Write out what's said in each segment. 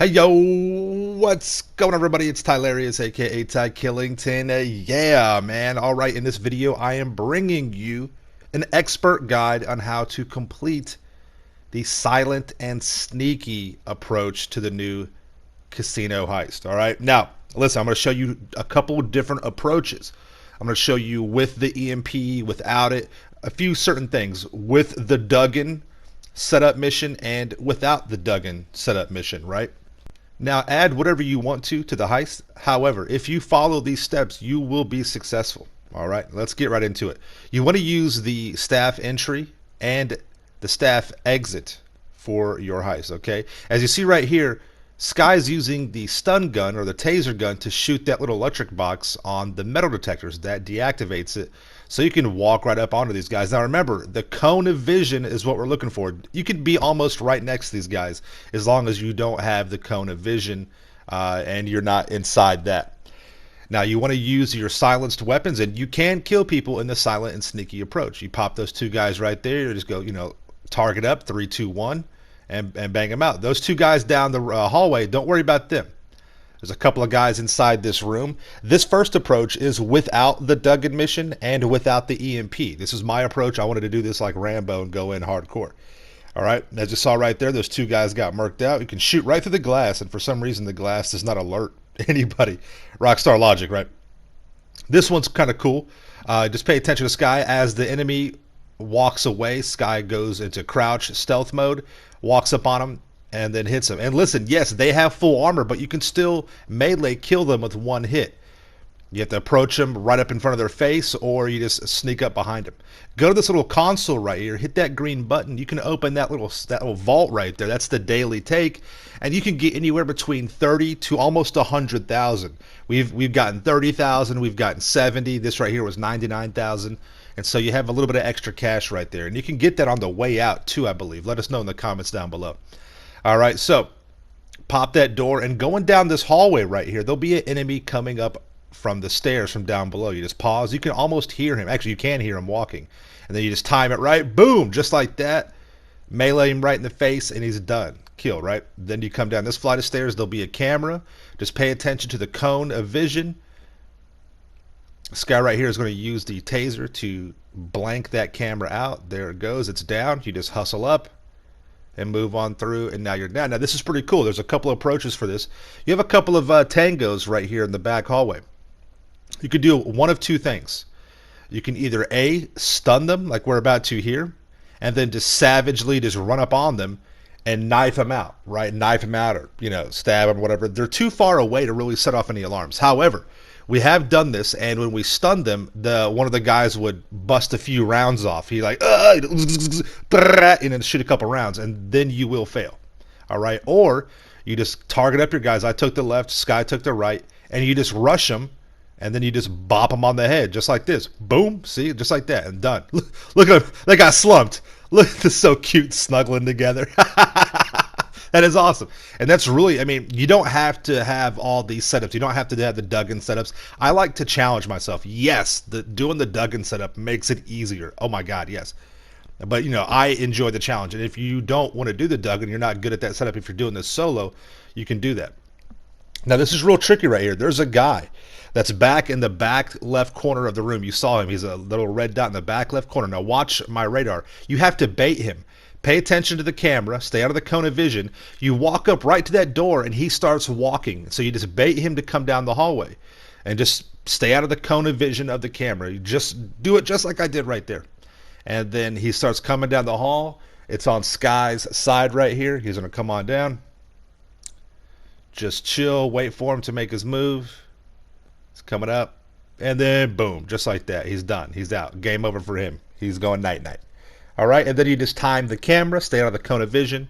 Hey yo, what's going on everybody? It's Tylarius aka Ty Killington. Yeah, man. Alright, in this video I am bringing you an expert guide on how to complete the silent and sneaky approach to the new casino heist. Alright, now listen, I'm going to show you a couple different approaches. I'm going to show you with the EMP, without it, a few certain things, with the Duggan setup mission and without the Duggan setup mission, right? Now add whatever you want to the heist. However, if you follow these steps, you will be successful. All right, let's get right into it. You want to use the staff entry and the staff exit for your heist, okay? As you see right here, Sky's using the stun gun or the taser gun to shoot that little electric box on the metal detectors. That deactivates it so you can walk right up onto these guys. Now remember, the cone of vision is what we're looking for. You can be almost right next to these guys as long as you don't have the cone of vision and you're not inside that. Now you want to use your silenced weapons, and you can kill people in the silent and sneaky approach. You pop those two guys right there. You just go, target up, 3, 2, 1, and bang them out. Those two guys down the hallway, don't worry about them. There's a couple of guys inside this room. This first approach is without the Duggan mission and without the EMP. This is my approach. I wanted to do this like Rambo and go in hardcore. All right, as you saw right there, those two guys got murked out. You can shoot right through the glass, and for some reason the glass does not alert anybody. Rockstar logic, right? This one's kind of cool. Just pay attention to Sky. As the enemy walks away, Sky goes into crouch stealth mode, walks up on him, and then hits them. And listen, yes, they have full armor, but you can still melee kill them with one hit. You have to approach them right up in front of their face, or you just sneak up behind them. Go to this little console right here, hit that green button. You can open that little vault right there. That's the daily take, and you can get anywhere between 30 to almost 100,000. We've gotten 30,000, we've gotten 70. This right here was 99,000. And so you have a little bit of extra cash right there, and you can get that on the way out too, I believe. Let us know in the comments down below. All right, so pop that door, and going down this hallway right here, there'll be an enemy coming up from the stairs from down below. You just pause. You can almost hear him. Actually, you can hear him walking. And then you just time it right. Boom, just like that. Melee him right in the face, and he's done. Kill, right? Then you come down this flight of stairs. There'll be a camera. Just pay attention to the cone of vision. This guy right here is going to use the taser to blank that camera out. There it goes. It's down. You just hustle up and move on through, and now you're down. Now this is pretty cool. There's a couple of approaches for this. You have a couple of tangos right here in the back hallway. You could do one of two things. You can either A, stun them like we're about to here, and then just savagely just run up on them and knife them out, right? Knife them out, or stab them, whatever. They're too far away to really set off any alarms. However, we have done this, and when we stunned them, one of the guys would bust a few rounds off. He like, and then shoot a couple rounds, and then you will fail. All right, or you just target up your guys. I took the left, Sky took the right, and you just rush them, and then you just bop them on the head, just like this. Boom, see, just like that, and done. Look at him, they got slumped. Look, they're so cute, snuggling together. That is awesome. And that's really, you don't have to have all these setups. You don't have to have the Duggan setups. I like to challenge myself. Yes, doing the Duggan setup makes it easier. Oh my God, yes. But, I enjoy the challenge. And if you don't want to do the Duggan, you're not good at that setup. If you're doing this solo, you can do that. Now, this is real tricky right here. There's a guy that's back in the back left corner of the room. You saw him. He's a little red dot in the back left corner. Now, watch my radar. You have to bait him. Pay attention to the camera. Stay out of the cone of vision. You walk up right to that door, and he starts walking. So you just bait him to come down the hallway. And just stay out of the cone of vision of the camera. You just do it just like I did right there. And then he starts coming down the hall. It's on Sky's side right here. He's going to come on down. Just chill. Wait for him to make his move. He's coming up. And then, boom, just like that. He's done. He's out. Game over for him. He's going night-night. All right, and then you just time the camera, stay out of the cone of vision,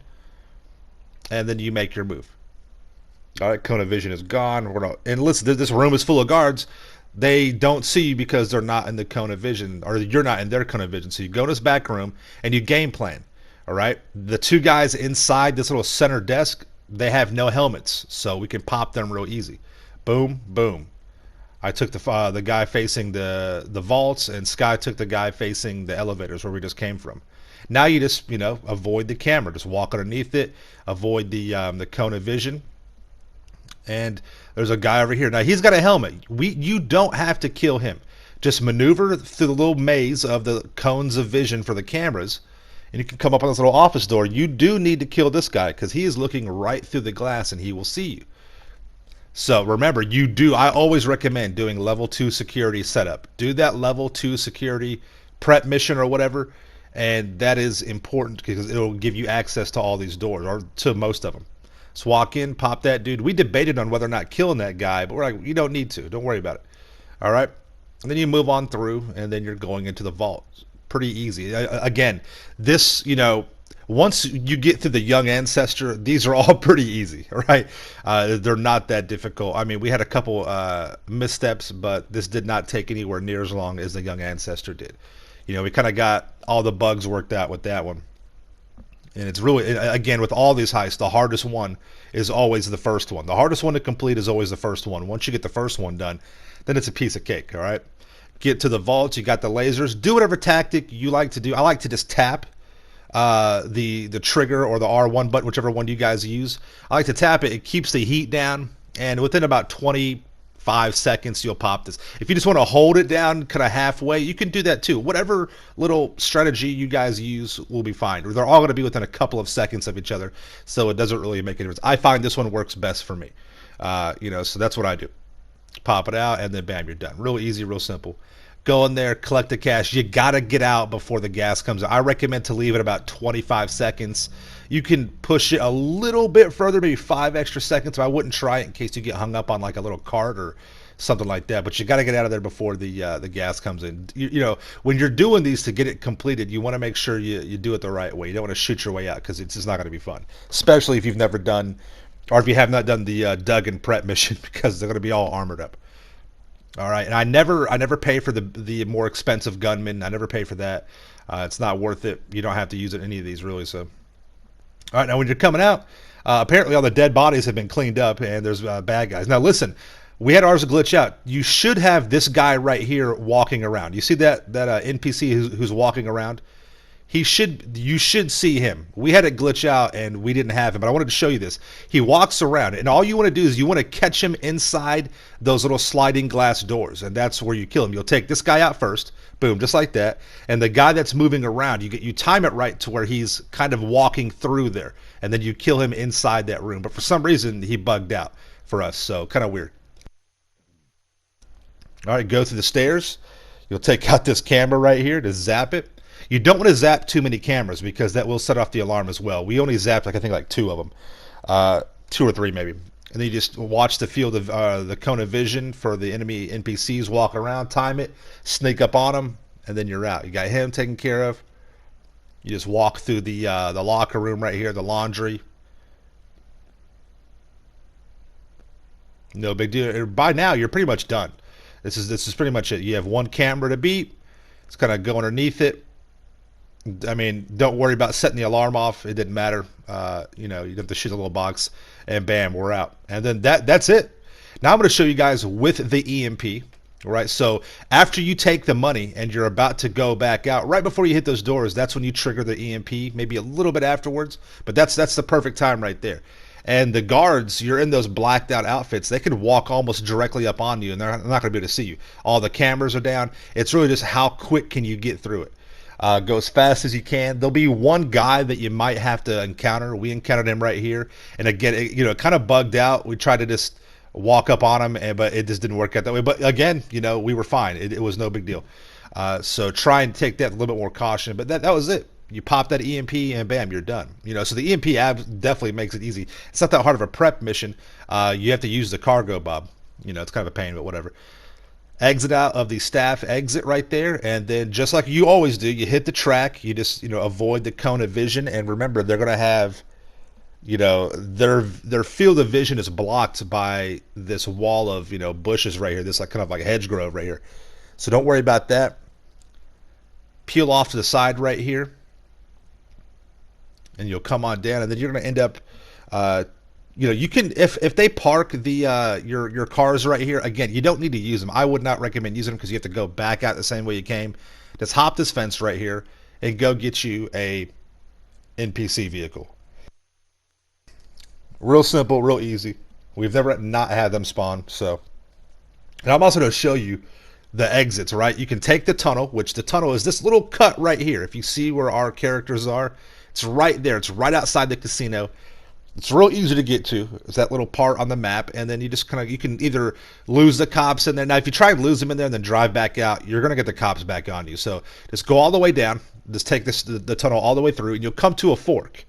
and then you make your move. All right, cone of vision is gone. And listen, this room is full of guards. They don't see you because they're not in the cone of vision, or you're not in their cone of vision. So you go to this back room, and you game plan. All right, the two guys inside this little center desk, they have no helmets, so we can pop them real easy. Boom, boom. I took the guy facing the vaults, and Sky took the guy facing the elevators where we just came from. Now you just avoid the camera, just walk underneath it, avoid the cone of vision, And there's a guy over here. Now he's got a helmet. You don't have to kill him. Just maneuver through the little maze of the cones of vision for the cameras, and you can come up on this little office door. You do need to kill this guy because he is looking right through the glass and he will see you. So remember, I always recommend doing level 2 security setup. Do that level 2 security prep mission or whatever, and that is important because it'll give you access to all these doors, or to most of them. So walk in, pop that dude. We debated on whether or not killing that guy, but we're like, you don't need to. Don't worry about it. All right? And then you move on through, and then you're going into the vault. Pretty easy. Again, this, once you get through the young ancestor, these are all pretty easy, right? They're not that difficult. I mean, we had a couple missteps, but this did not take anywhere near as long as the young ancestor did. We kind of got all the bugs worked out with that one. And it's really, again, with all these heists, the hardest one is always the first one. The hardest one to complete is always the first one. Once you get the first one done, then it's a piece of cake, all right? Get to the vault, you got the lasers. Do whatever tactic you like to do. I like to just tap the trigger or the R1 button, whichever one you guys use. I like to tap it. It keeps the heat down, and within about 25 seconds you'll pop this. If you just want to hold it down kind of halfway, you can do that too. Whatever little strategy you guys use will be fine. They're all going to be within a couple of seconds of each other, so it doesn't really make a difference. I find this one works best for me. So that's what I do. Pop it out, and then bam, you're done. Real easy, real simple. Go in there, collect the cash. You got to get out before the gas comes out. I recommend to leave it about 25 seconds. You can push it a little bit further, maybe 5 extra seconds. So I wouldn't try it in case you get hung up on like a little cart or something like that. But you got to get out of there before the gas comes in. When you're doing these to get it completed, you want to make sure you do it the right way. You don't want to shoot your way out because it's just not going to be fun, especially if you've never done, or if you have not done the Duggan prep mission, because they're going to be all armored up. All right, and I never pay for the more expensive gunman. I never pay for that. It's not worth it. You don't have to use it in any of these really. So, all right, now when you're coming out, apparently all the dead bodies have been cleaned up, and there's bad guys. Now listen, we had ours glitch out. You should have this guy right here walking around. You see that NPC who's walking around? You should see him. We had it glitch out and we didn't have him, but I wanted to show you this. He walks around, and all you want to do is you want to catch him inside those little sliding glass doors, and that's where you kill him. You'll take this guy out first, boom, just like that, and the guy that's moving around, you time it right to where he's kind of walking through there, and then you kill him inside that room. But for some reason, he bugged out for us, so kind of weird. All right, go through the stairs. You'll take out this camera right here to zap it. You don't want to zap too many cameras because that will set off the alarm as well. We only zapped I think 2 of them, 2 or 3 maybe. And then you just watch the field of the cone of vision for the enemy NPCs walking around, time it, sneak up on them, and then you're out. You got him taken care of. You just walk through the locker room right here, the laundry. No big deal. By now you're pretty much done. This is pretty much it. You have 1 camera to beat. It's kind of go underneath it. I mean, don't worry about setting the alarm off. It didn't matter. You have to shoot the little box, and bam, we're out. And then that's it. Now I'm going to show you guys with the EMP. Right, so after you take the money and you're about to go back out, right before you hit those doors, that's when you trigger the EMP. Maybe a little bit afterwards, but that's the perfect time right there. And the guards, you're in those blacked out outfits, they could walk almost directly up on you, and they're not going to be able to see you. All the cameras are down. It's really just how quick can you get through it. Go as fast as you can. There'll be one guy that you might have to encounter. We encountered him right here, and again, it kind of bugged out. We tried to just walk up on him, but it just didn't work out that way. But again, we were fine. It was no big deal. So try and take that a little bit more caution. But that was it. You pop that EMP and bam, you're done. So the EMP definitely makes it easy. It's not that hard of a prep mission. You have to use the cargo bob. It's kind of a pain, but whatever. Exit out of the staff exit right there, and then just like you always do, you hit the track. You just avoid the cone of vision, and remember they're gonna have their field of vision is blocked by this wall of bushes right here, this kind of like a hedge grove right here. So don't worry about that. Peel off to the side right here, and you'll come on down, and then you're gonna end up you can if they park the your cars right here, again, you don't need to use them. I would not recommend using them because you have to go back out the same way you came. Just hop this fence right here and go get you a NPC vehicle. Real simple, real easy. We've never not had them spawn. So, and I'm also going to show you the exits, right? You can take the tunnel, which the tunnel is this little cut right here. If you see where our characters are, it's right there. It's right outside the casino. It's real easy to get to. It's that little part on the map, and then you just kind of, you can either lose the cops in there. Now, if you try and lose them in there and then drive back out, you're gonna get the cops back on you. So just go all the way down. Just take the tunnel all the way through, and you'll come to a fork.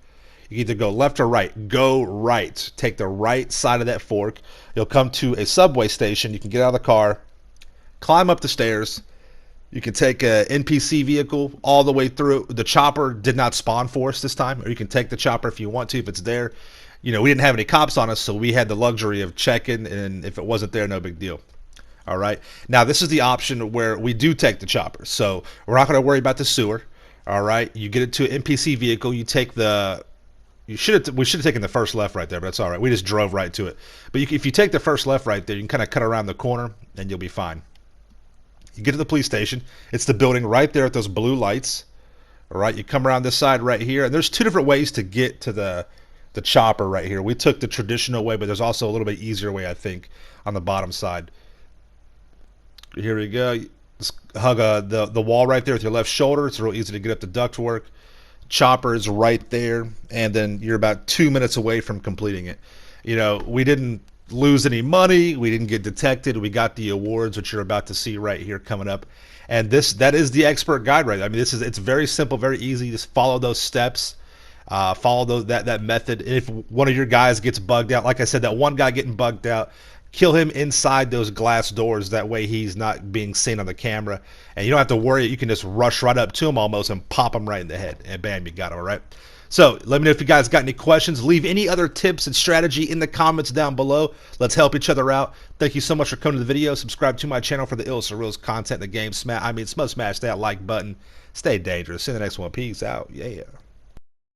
You either go left or right. Go right. Take the right side of that fork. You'll come to a subway station. You can get out of the car, climb up the stairs. You can take a NPC vehicle all the way through. The chopper did not spawn for us this time, or you can take the chopper if you want to, if it's there. You know, we didn't have any cops on us, so we had the luxury of checking, and if it wasn't there, no big deal. All right. Now, this is the option where we do take the chopper, so we're not going to worry about the sewer. All right. You get it to an NPC vehicle. You take the... we should have taken the first left right there, but that's all right. We just drove right to it. But if you take the first left right there, you can kind of cut around the corner, and you'll be fine. You get to the police station. It's the building right there with those blue lights. All right, you come around this side right here, and there's two different ways to get to the chopper right here. We took the traditional way, but there's also a little bit easier way, I think, on the bottom side. Here we go. Just hug the wall right there with your left shoulder. It's real easy to get up the ductwork. Chopper is right there, and then you're about 2 minutes away from completing it. You know, we didn't lose any money, we didn't get detected, we got the awards, which you're about to see right here coming up. And that is the expert guide right there. I mean, it's very simple, very easy. Just follow those steps, follow that method. And if one of your guys gets bugged out, like I said, that one guy getting bugged out, kill him inside those glass doors. That way he's not being seen on the camera, and you don't have to worry. You can just rush right up to him almost and pop him right in the head, and bam, you got him. All right. So let me know if you guys got any questions. Leave any other tips and strategy in the comments down below. Let's help each other out. Thank you so much for coming to the video. Subscribe to my channel for the illest and realest content in the game. Smash that like button. Stay dangerous. See you in the next one. Peace out. Yeah.